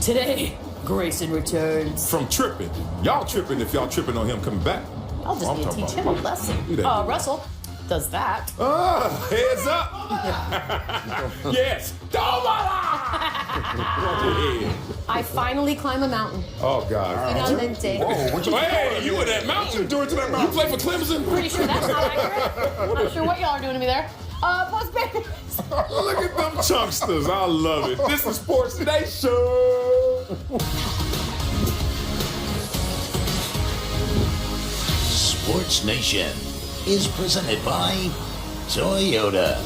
Today, Grayson returns. From tripping. Y'all tripping if y'all tripping on him coming back. I'll just need to teach him a lesson. Russell does that. Heads up. Yes. I finally climb a mountain. Oh, God. Finalmente. Hey, you in that mountain? What you doing to that mountain? You play for Clemson? Pretty sure that's not accurate. I'm not sure what y'all are doing to me there. Post babies. Look at them chunksters. I love it. This is SportsNation. SportsNation is presented by Toyota.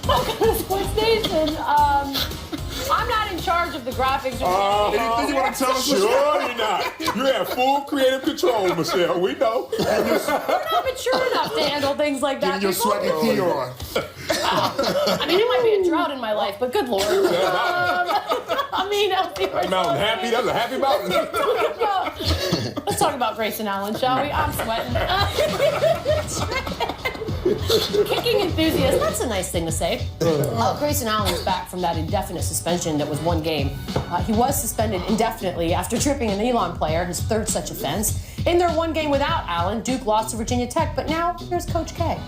Welcome to SportsNation. I'm not in charge of the graphics. Anything you want to tell us? Sure you're not. You have full creative control, Michelle. We know. We're not mature enough to handle things like that. Getting your sweaty pee on. I mean, it might be a drought in my life, but good Lord. I mean, that mountain happy? That's a happy mountain. Let's talk about Grayson Allen, shall we? I'm sweating. Kicking enthusiast, that's a nice thing to say. Grayson Allen is back from that indefinite suspension that was one game. He was suspended indefinitely after tripping an Elon player, his third such offense. In their one game without Allen, Duke lost to Virginia Tech, but now here's Coach K.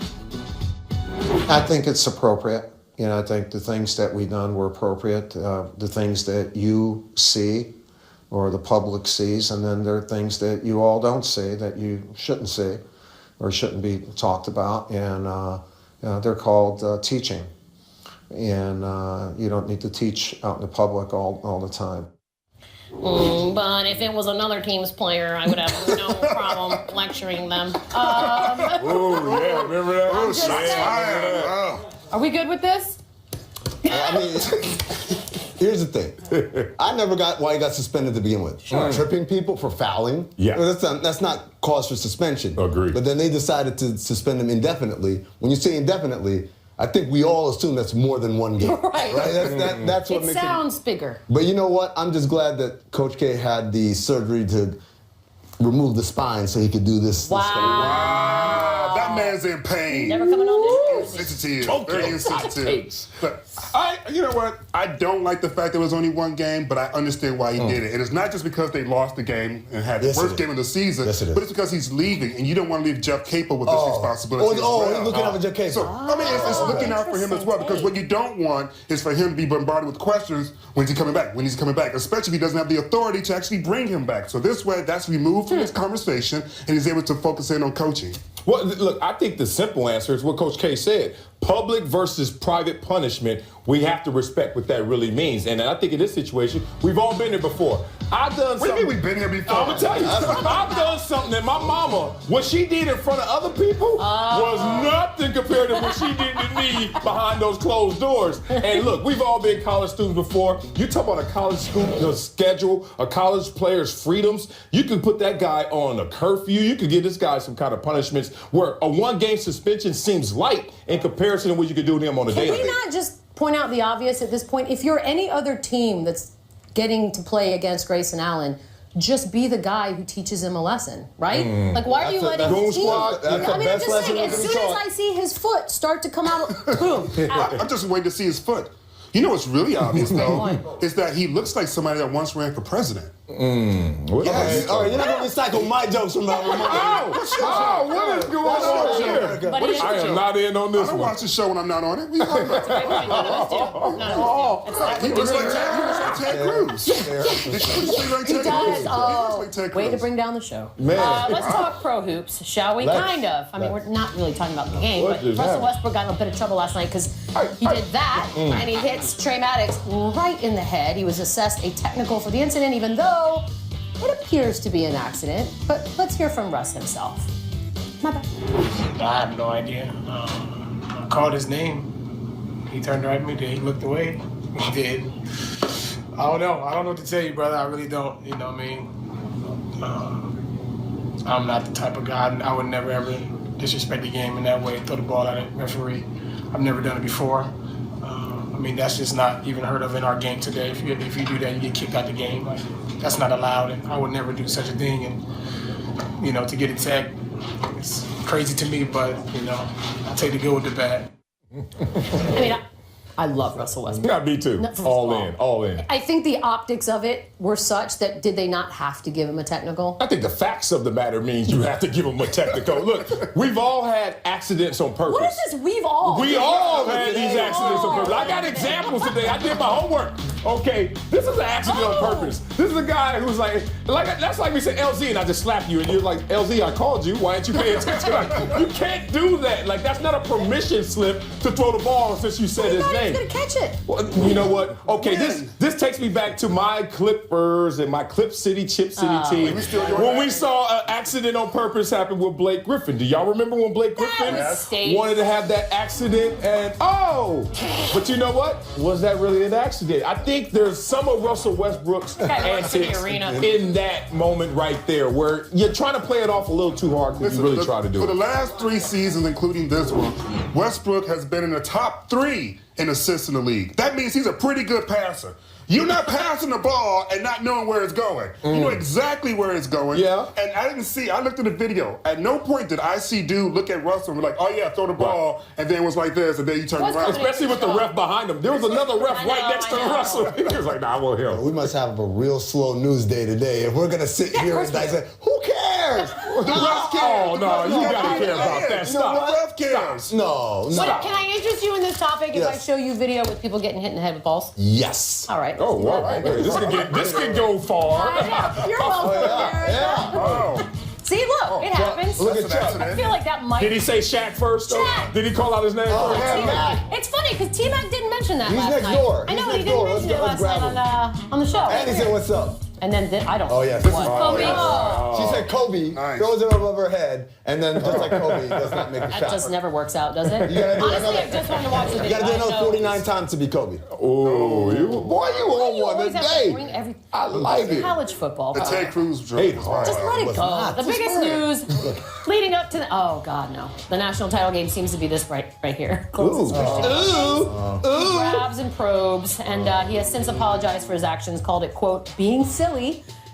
I think it's appropriate. You know, I think the things that we've done were appropriate. The things that you see or the public sees, and then there are things that you all don't see that you shouldn't see or shouldn't be talked about, and they're called teaching. And you don't need to teach out in the public all the time. But if it was another team's player, I would have no problem lecturing them. Oh, yeah, remember that? Are we good with this? I mean, here's the thing. I never got why he got suspended to begin with. Sure. Tripping people for fouling. Yeah. That's not cause for suspension. Agreed. But then they decided to suspend him indefinitely. When you say indefinitely, I think we all assume that's more than one game. Right. That's what makes it sounds bigger. But you know what? I'm just glad that Coach K had the surgery to remove the spine so he could do this. Wow. That man's in pain. Never coming on this. Sensitive. Very insensitive. But you know what? I don't like the fact that it was only one game, but I understand why he did it. And it's not just because they lost the game and had the worst game of the season, but it's because he's leaving, and you don't want to leave Jeff Capel with this responsibility. He's looking out for Jeff Capel. So, I mean, it's looking out for him as well, because what you don't want is for him to be bombarded with questions when he's coming back, especially if he doesn't have the authority to actually bring him back. So this way, that's removed from this conversation, and he's able to focus in on coaching. Well, look, I think the simple answer is what Coach K said. Public versus private punishment, we have to respect what that really means. And I think in this situation, we've all been there before. I've done something. What do you mean we've been here before? I'm going to tell you. I've done something that my mama, what she did in front of other people was nothing compared to what she did to me behind those closed doors. And look, we've all been college students before. You talk about a college school schedule, a college player's freedoms. You can put that guy on a curfew. You could give this guy some kind of punishments where a one-game suspension seems light in comparison to what you could do to him on a daily. Can we not just point out the obvious at this point? If you're any other team that's getting to play against Grayson Allen, just be the guy who teaches him a lesson, right? Like, why are you letting the team? I mean, I'm just saying, as soon as I see his foot start to come out, boom, out. I'm just waiting to see his foot. You know what's really obvious, though, is that he looks like somebody that once ran for president. All right, you're not going to recycle my jokes from that one. What is going on here? I am not in on this one. I don't watch the show when I'm not on it. He looks like Ted Cruz. He does. Way to bring down the show. Let's talk pro hoops, shall we? Kind of. I mean, we're not really talking about the game, but Russell Westbrook got in a bit of trouble last night because he did that, and he hits Trey Maddox right in the head. He was assessed a technical for the incident, even though it appears to be an accident. But let's hear from Russ himself. My bad. I have no idea. I called his name. He turned right at me. He looked away. He did. I don't know. I don't know what to tell you, brother. I really don't. You know what I mean? I'm not the type of guy. I would never, ever disrespect the game in that way, throw the ball at a referee. I've never done it before. I mean, that's just not even heard of in our game today. If you do that, you get kicked out the game. Like, that's not allowed, and I would never do such a thing. And, you know, to get a tech, it's crazy to me, but, you know, I take the good with the bad. I mean, I love Russell Westbrook. Yeah, me too. All in. I think the optics of it were such that did they not have to give him a technical? I think the facts of the matter means you have to give him a technical. Look, we've all had accidents on purpose. What is this? We all had these accidents on purpose. I got examples today. I did my homework. Okay, this is an accident on purpose. This is a guy who's like that's like me saying LZ and I just slap you and you're like, LZ, I called you. Why didn't you pay attention? Like, you can't do that. Like, that's not a permission slip to throw the ball since you said his name. He's gonna catch it. Well, you know what? Okay, this takes me back to my Clippers and my Chip City team. When we saw an accident on purpose happen with Blake Griffin. Do y'all remember when Blake Griffin wanted to have that accident and but you know what? Was that really an accident? I think there's some of Russell Westbrook's antics in that moment right there where you're trying to play it off a little too hard because you really try to do it. For the last 3 seasons, including this one, Westbrook has been in the top 3 in assists in the league. That means he's a pretty good passer. You're not passing the ball and not knowing where it's going. You know exactly where it's going. Yeah. And I looked at the video. At no point did I see dude look at Russell and be like, oh yeah, throw the ball, and then it was like this, and then you turn around. Especially with the ref behind him. There was another ref right next to Russell. He was like, nah, I want him. We must have a real slow news day today. If we're going to sit here and say, who cares? The ref cares. Oh, no, you got to care about that. Stop. The ref cares. No. Can I interest you in this topic if I show you video with people getting hit in the head with balls? Yes. All right. Oh, wow. This can go far. You're welcome. See, look, it happens. Look at Chuck. I feel like that might. Did he say Shaq first? Shaq. Did he call out his name first? It's funny because T-Mac didn't mention that last next night. door. I know, He's he didn't mention it last night on the show. And he said, what's up? And then I don't. Oh, yeah. Kobe. She said Kobe, throws it above her head, and then just like Kobe, does not make the shot. That just never works out, does it? Honestly, I just wanted to watch the video. You gotta do another 49 times to be Kobe. Oh, boy, you on one today. I like it. College football. The Ted Cruz joke. Just let it go. The biggest news leading up to God, no. The national title game seems to be this right here. Grabs and probes, and he has since apologized for his actions, called it, quote, being silly.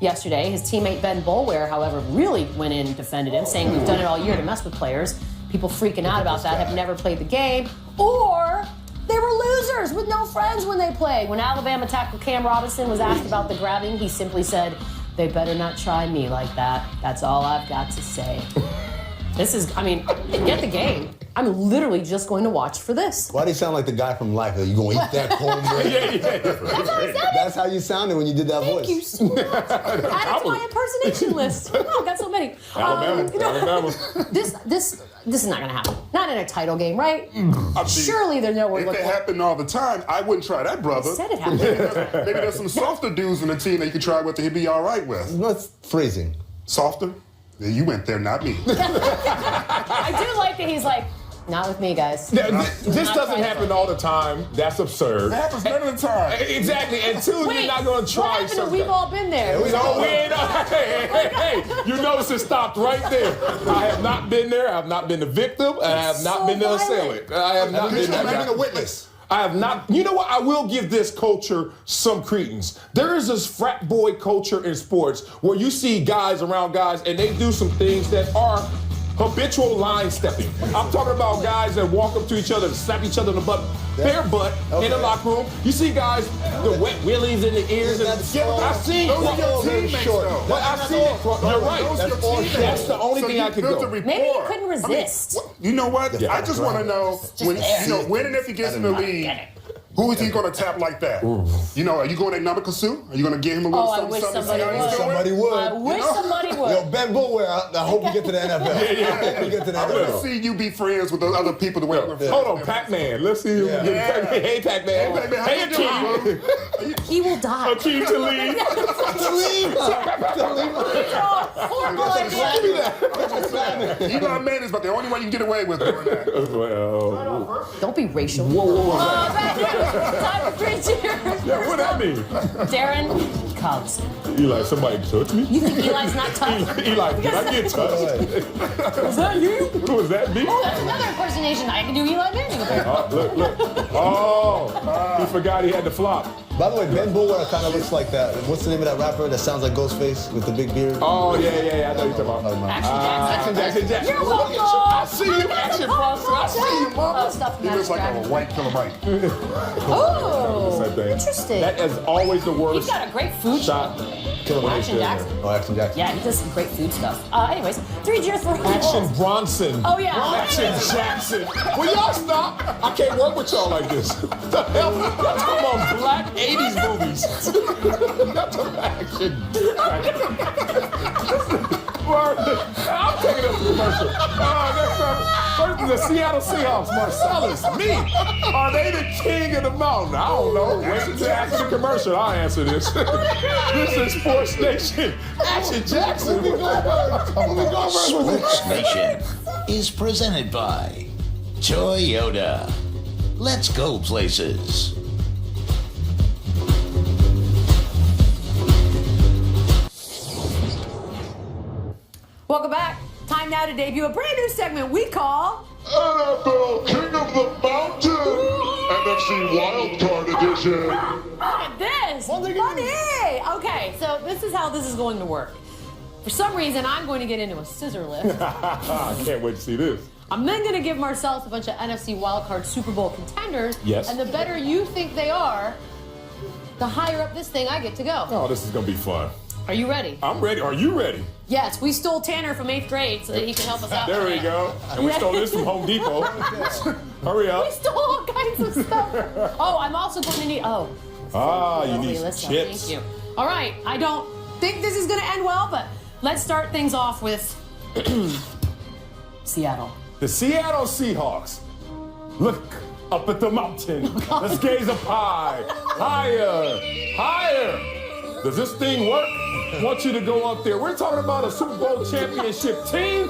Yesterday, his teammate Ben Boulware, however, really went in and defended him, saying we've done it all year to mess with players. People freaking out about that have never played the game, or they were losers with no friends when they played. When Alabama tackle Cam Robinson was asked about the grabbing, he simply said, they better not try me like that. That's all I've got to say. Get the game. I'm literally just going to watch for this. Why do you sound like the guy from Life? You gonna eat that cornbread? That's how you sounded when you did that voice. Thank you so much. Add it to my impersonation list. Oh, got so many. Alabama. This is not going to happen. Not in a title game, right? Surely there's no way. If it happened all the time, I wouldn't try that, brother. I said it happened. Maybe there's some softer dudes in the team that you could try with that he'd be all right with. That's phrasing. Softer? Yeah, you went there, not me. I do like that he's like, not with me, guys. This doesn't happen all the time. That's absurd. It happens none of the time. Exactly. And two, you're not going to try something. We've all been there. Hey, you notice it stopped right there. I have not been there. I have not been the victim. And I have not been the assailant. I have not been a witness. I have not. You know what? I will give this culture some credence. There is this frat boy culture in sports where you see guys around guys and they do some things that are habitual line stepping. I'm talking about guys that walk up to each other and slap each other in the butt, bare butt in the locker room. You see guys, the wet willies in the ears. I've seen it. You're right. That's the only thing I could go. Maybe he couldn't resist. You know what? I just want to know when and if he gets in the league. Who is he going to tap like that? You know, are you going to Namaka Sue? Are you going to give him a little something? Somebody would. I wish somebody would. Yo, Ben Boulware, I hope you get to the NFL. I hope you get to the NFL. Let's see you be friends with those other people. Hold on, Pac-Man. Let's see you. Hey, Pac-Man. Hey, Akeem. He will die. Akeem Talib. Horrible idea. Eli Manning is about the only way you can get away with doing that. Well, don't be racial. Whoa. Time for 3 cheers. Yeah, what that mean? Darren, Cubs. Eli, somebody touch me? You think Eli's not touched? Eli, did I get touched? Was that you? Was that me? Oh, that's another impersonation. I can do Eli Manning. Look. Oh, he forgot he had to flop. By the way, Ben Buller kind of looks like that. What's the name of that rapper that sounds like Ghostface with the big beard? Oh, yeah. I know you're talking about. Action Jackson. You're welcome. I see you, Action Bronson. I see you, mama. He looks like a white Killer Mike. Oh, interesting. That is always the worst. He's got a great food shot. Action Jackson. Oh, Action Jackson. Yeah, he does some great food stuff. Anyways, 3 cheers for Action Bronson. Oh, yeah. Action Jackson. Will y'all stop? I can't work with y'all like this. What the hell? Y'all talking about black 80s movies. Y'all talking about Action Jackson. I'm taking up the commercial. First, the Seattle Seahawks, Marcellus, me. Are they the king of the mountain? I don't know. Wait until after the commercial, I'll answer this. This is Sports Nation. Action Jackson. Sports Nation is presented by Toyota. Let's go places. Welcome back. Time now to debut a brand new segment we call NFL King of the Mountain, NFC Wildcard Edition. Look at this! Money! Okay, so this is how this is going to work. For some reason, I'm going to get into a scissor lift. I can't wait to see this. I'm then going to give Marcellus a bunch of NFC wildcard Super Bowl contenders. Yes. And the better you think they are, the higher up this thing I get to go. Oh, this is going to be fun. Are you ready? I'm ready. Are you ready? Yes, we stole Tanner from 8th grade so that he can help us out. There we go. And we stole this from Home Depot. Hurry up. We stole all kinds of stuff. Oh, I'm also going to need... you need some chips. Thank you. All right, I don't think this is going to end well, but let's start things off with Seattle. The Seattle Seahawks. Look up at the mountain. Let's gaze up high. Higher. Higher. Does this thing work? I want you to go up there. We're talking about a Super Bowl championship team.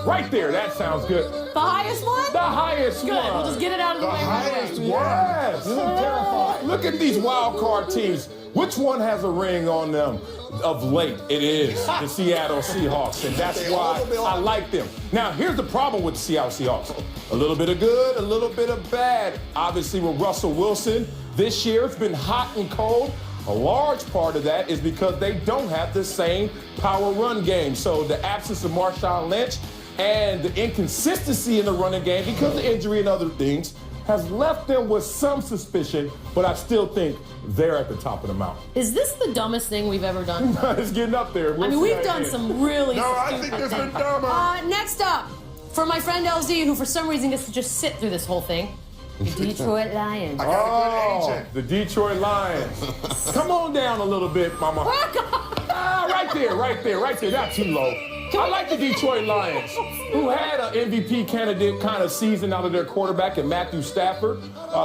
Right there. That sounds good. The highest one? The highest Good. one. We'll just get it out of the way. Highest one. Yes. You look terrified. Look at these wild card teams. Which one has a ring on them? Of late, it is the Seattle Seahawks, and that's why I like them. Now, here's the problem with the Seattle Seahawks. A little bit of good, a little bit of bad. Obviously, with Russell Wilson, this year it's been hot and cold. A large part of that is because they don't have the same power run game. So the absence of Marshawn Lynch and the inconsistency in the running game because of injury and other things has left them with some suspicion, but I still think they're at the top of the mountain. Is this the dumbest thing we've ever done? It's getting up there. We've done some really I think it's been dumber. Next up, for my friend LZ, who for some reason gets to just sit through this whole thing, the Detroit Lions. I got a good agent. The Detroit Lions. Come on down a little bit, mama. Right there. Not too low. I like the Detroit Lions, who had an MVP candidate kind of season out of their quarterback in Matthew Stafford.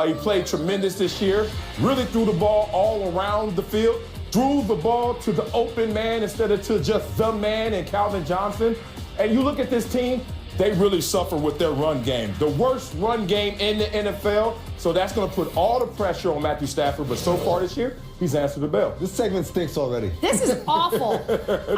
He played tremendous this year, really threw the ball all around the field, threw the ball to the open man instead of to just the man and Calvin Johnson. And you look at this team, they really suffer with their run game. The worst run game in the NFL, so that's going to put all the pressure on Matthew Stafford. But so far this year, he's answered the bell. This segment stinks already. This is awful.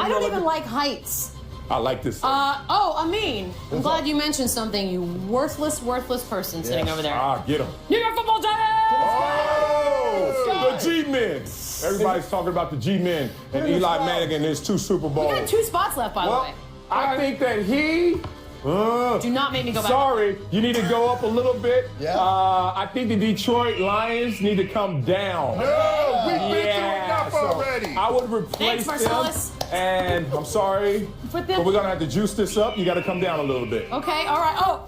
I don't even like heights. I like this. Amin, I'm glad you mentioned something, you worthless person sitting over there. Get him. New York Football Giants! Oh, the G-Men. Everybody's talking about the G-Men and Eli Manning and his 2 Super Bowls. We got 2 spots left, by the way. I think that he... Do not make me go back. Sorry, you need to go up a little bit. Yeah. I think the Detroit Lions need to come down. No, we've been through enough already. I would replace Thanks, them. Marcellus. And I'm sorry, Put but them. we're gonna have to juice this up. You got to come down a little bit. Okay, all right. Oh,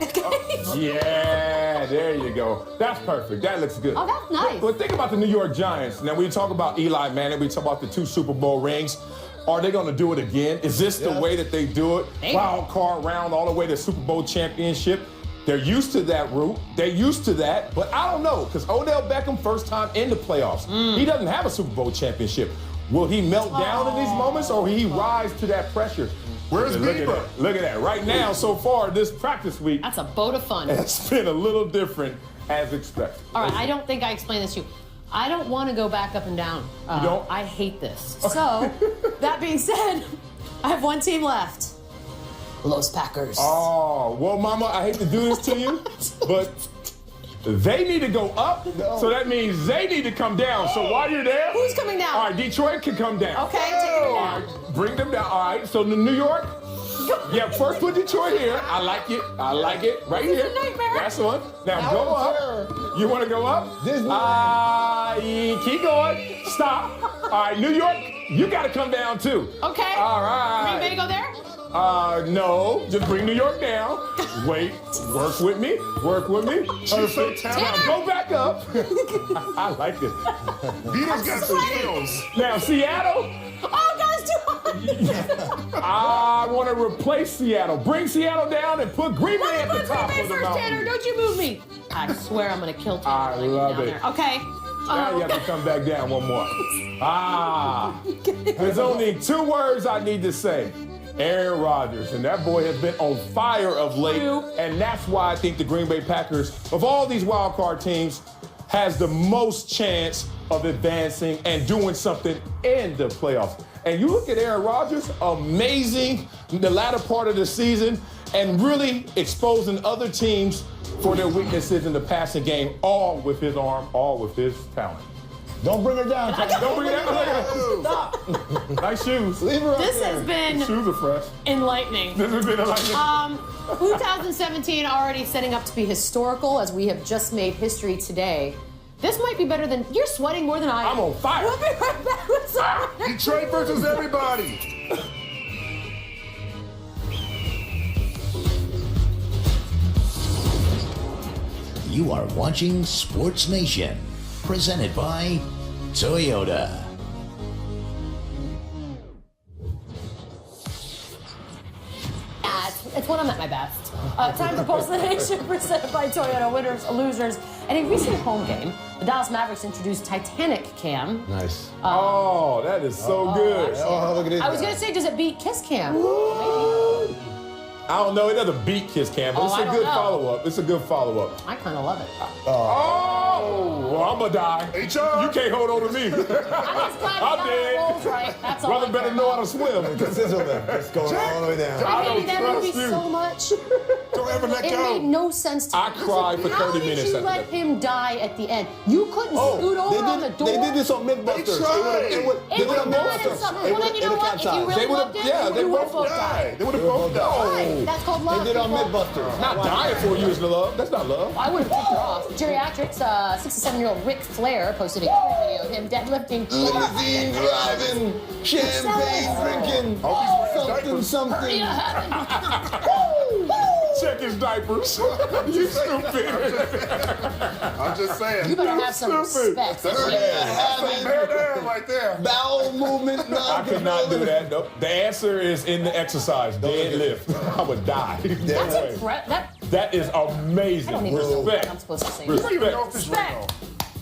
Yeah, there you go. That's perfect. That looks good. Oh, that's nice. But think about the New York Giants. Now, we talk about Eli Manning. We talk about the 2 Super Bowl rings. Are they going to do it again? Is this the way that they do it? Maybe. Wild card round all the way to Super Bowl championship. They're used to that route. They're used to that. But I don't know, because Odell Beckham, first time in the playoffs. He doesn't have a Super Bowl championship. Will he melt down in these moments, or will he rise to that pressure? Where's Bieber? Look at that. Right now, so far, this practice week, that's a boat of fun. it's been a little different as expected. All right, I don't think I explained this to you. I don't want to go back up and down. You don't? I hate this. So, that being said, I have 1 team left. Los Packers. Oh, well, Mama, I hate to do this to you, but They need to go up, so that means they need to come down. So while you're there, Who's coming down? All right, Detroit can come down. Okay, take them down. All right, bring them down. All right, so New York. Yeah, first put Detroit here. I like it. Right here. a nightmare. That's one. Now go up. You want to go up? Keep going. Stop. All right, New York, you got to come down too. Okay. All right. Green Bay go there? No, just bring New York down. Wait, work with me. Perfect. Now go back up. I like this. Beadle's got some skills. Now Seattle. Oh, God, it's too hot. I want to replace Seattle. Bring Seattle down and put Green Bay at the top of the first, Tanner. mountain. Don't you move me. I swear I'm going to kill Tanner. I love it. There. Okay. Now you have to come back down one more. There's only 2 words I need to say. Aaron Rodgers, and that boy has been on fire of late, and that's why I think the Green Bay Packers, of all these wild card teams, has the most chance of advancing and doing something in the playoffs. And you look at Aaron Rodgers, amazing in the latter part of the season, and really exposing other teams for their weaknesses in the passing game, all with his arm, all with his talent. Don't bring her down. Don't bring her down. Stop. Nice shoes. Leave her up This there. has been Shoes are fresh. enlightening. This has been enlightening. 2017 already setting up to be historical as we have just made history today. This might be better than... You're sweating more than I am. I'm on fire. We'll be right back with some... Detroit versus everybody. You are watching Sports Nation, presented by Toyota. It's when I'm at my best. Time for Pulse of the Nation, presented by Toyota. Winners, losers. In a recent home game, the Dallas Mavericks introduced Titanic Cam. Nice. That is so good. Oh, look at it. I was going to say, does it beat Kiss Cam? I don't know. It doesn't beat Kiss Cam, but it's a good follow-up. It's a good follow-up. I kind of love it. Well, I'm going to die. You can't hold on to me. I'm just glad I'm dead. rolls right. That's all. Brother better know how to swim. It's going all the way down. I hated that movie so much. Don't ever let It go. made no sense to me. I cried for 30 minutes How did you after let that. him die at the end? You couldn't scoot over on the door? They did this on Mythbusters. It would have been something. Well, then you know what? If you really loved it, they you would have both both died. They would have both died. Right. That's called love. They did on people. Mythbusters. Not dying for you is the love. That's not love. I would have kicked her off. Geriatrics, 67-year-old Ric Flair posted a video of him deadlifting. Limousine driving, champagne drinking, something. Check his diapers. You stupid. I'm just saying. You better have some respect. There, right there. Bowel movement. I could not do that. Nope. The answer is in the exercise. Deadlift. I would die. That's That is I don't amazing. even know what I'm Respect. supposed to say. Respect.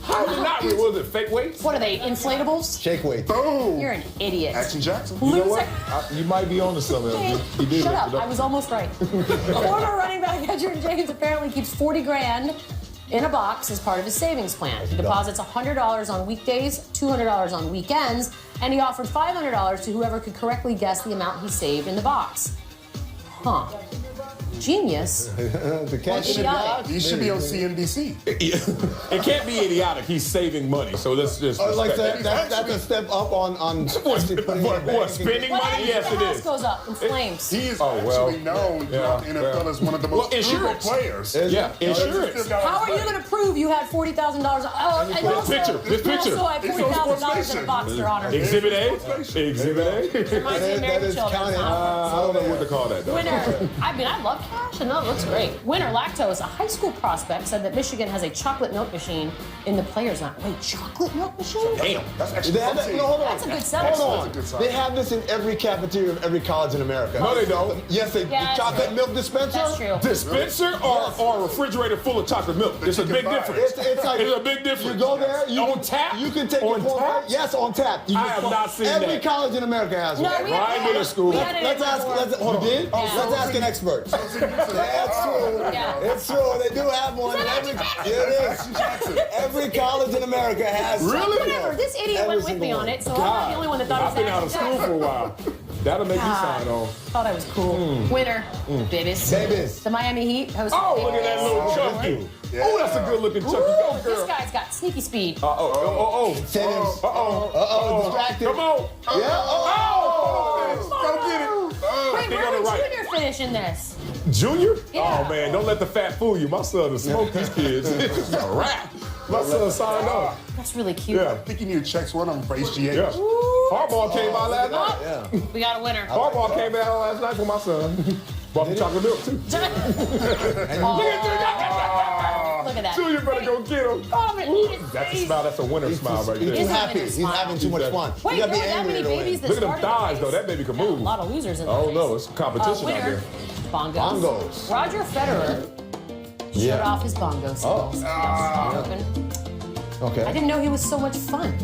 How did not? Was it fake weights? What are they, inflatables? Shake weight. Boom. You're an idiot. Action Jackson. You know what? You might be on to something. Okay, You did shut lift up. it I was almost right. Former running back Edgerrin James apparently keeps $40,000 in a box as part of his savings plan. He deposits $100 on weekdays, $200 on weekends, and he offered $500 to whoever could correctly guess the amount he saved in the box. Huh. Genius. The cash Idiotic. He should be on CNBC. It can't be idiotic. He's saving money, so let's just. like respect that's a step up on What, spending What money? happens Yes, if it the house is. goes up in flames? He is Oh, well. actually known throughout the NFL as one of the most frugal insurance. players. Yeah, insurance. How are you going to prove you had $40,000? Oh, and This also, picture, this you picture. also had $40,000 in a box, Your Honor. Exhibit A. Exhibit A. Reminds me of That American is Children's counting. Hospital. I don't know what to call that though. Winner, I mean, I love cash, and that looks great. Winner Lactose, a high school prospect, said that Michigan has a chocolate milk machine in the players' lounge. Wait, chocolate milk machine? Damn. That's actually protein. Hold on. That's a good seller. Hold That's a good on. sign. They have this in every cafeteria of every college in America. No, they don't. Yes, they Yeah, the chocolate milk dispenser. That's true. Dispenser or a refrigerator full of chocolate milk? It's a big difference. It's like It's a big difference. You go there, On tap? You can take On your tap? Yes, on tap. You I just have go- not seen every that. college in America has one. No, we had Right it. in school. We had it Let's in ask. Baltimore. Hold on. Yeah. Let's ask an expert. That's true. Yeah. It's true. They do have one. Is that Every, Action yeah, it is. Every college in America has. Really? Whatever. This idiot Every went with me single on one. it, so I'm not the only one that thought I've it been was out of Action school for a while. That'll make you sign on. Thought I was cool. Winner, babies. Babies. The Miami Heat hosted. Oh, look at that little chunky. Yeah. Oh, that's a good looking Chucky. Go, This girl. guy's got sneaky speed. Distracted. Come on. Yeah. Go get it. Wait, Think where on the would right. Junior finish in this? Junior? Yeah. Oh, man, don't let the fat fool you. My son will smoke these kids. It's a rap. My son signed on. That's really cute. Yeah. I think you need to check one of them for HGH. Yeah. Hardball came by last night. Yeah. We got a winner. Hardball came out last night for my son. Bought the chocolate milk, too. Look at that. Junior better go get him. Oh, but eat his That's a face. smile. That's a winner smile right He's there. He's happy. having a He's smile. having too much fun. Wait, You there gotta be were that angry many to win. babies that Look at them started in thighs, the though. race. That baby can Yeah, move. a lot of losers in the Oh, race. no. It's competition out Winner, there. bongos. Bongos. Roger Federer showed off his bongo skills. I Okay. didn't know he was so much fun.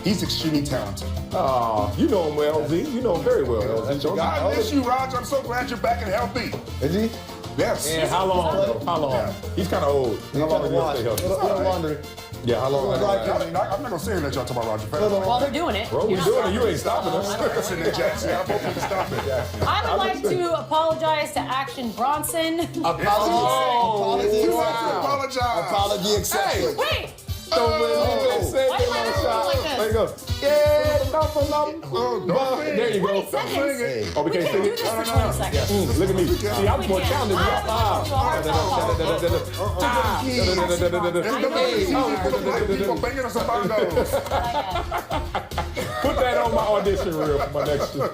He's extremely talented. You know him well, LZ. You know him very well, LZ. Don't you? I miss you, Roger. I'm so glad you're back and healthy. Is he? Yes. And how long, though? How long? Yeah. He's kind of old. How long Little will he stay healthy? laundry. Yeah, how long? I'm not going to say that y'all talking about Roger Federer. While they're doing it. Bro, we you're not doing it. stopping You ain't stopping us. Listen to Jackson. I hope you can stop it. I would like to apologize to Action Bronson. Apology. You have to apologize. Apology accepted. Wait! Don't believe it. Say Why do I have to look like this? There you go. Yeah, stop a lump. There you go. 20 seconds. Oh, we We can't can't do sing this it? for 20 seconds. Look at me. See, I'm more challenging. People banging us about those. Put that on my audition reel for my next show.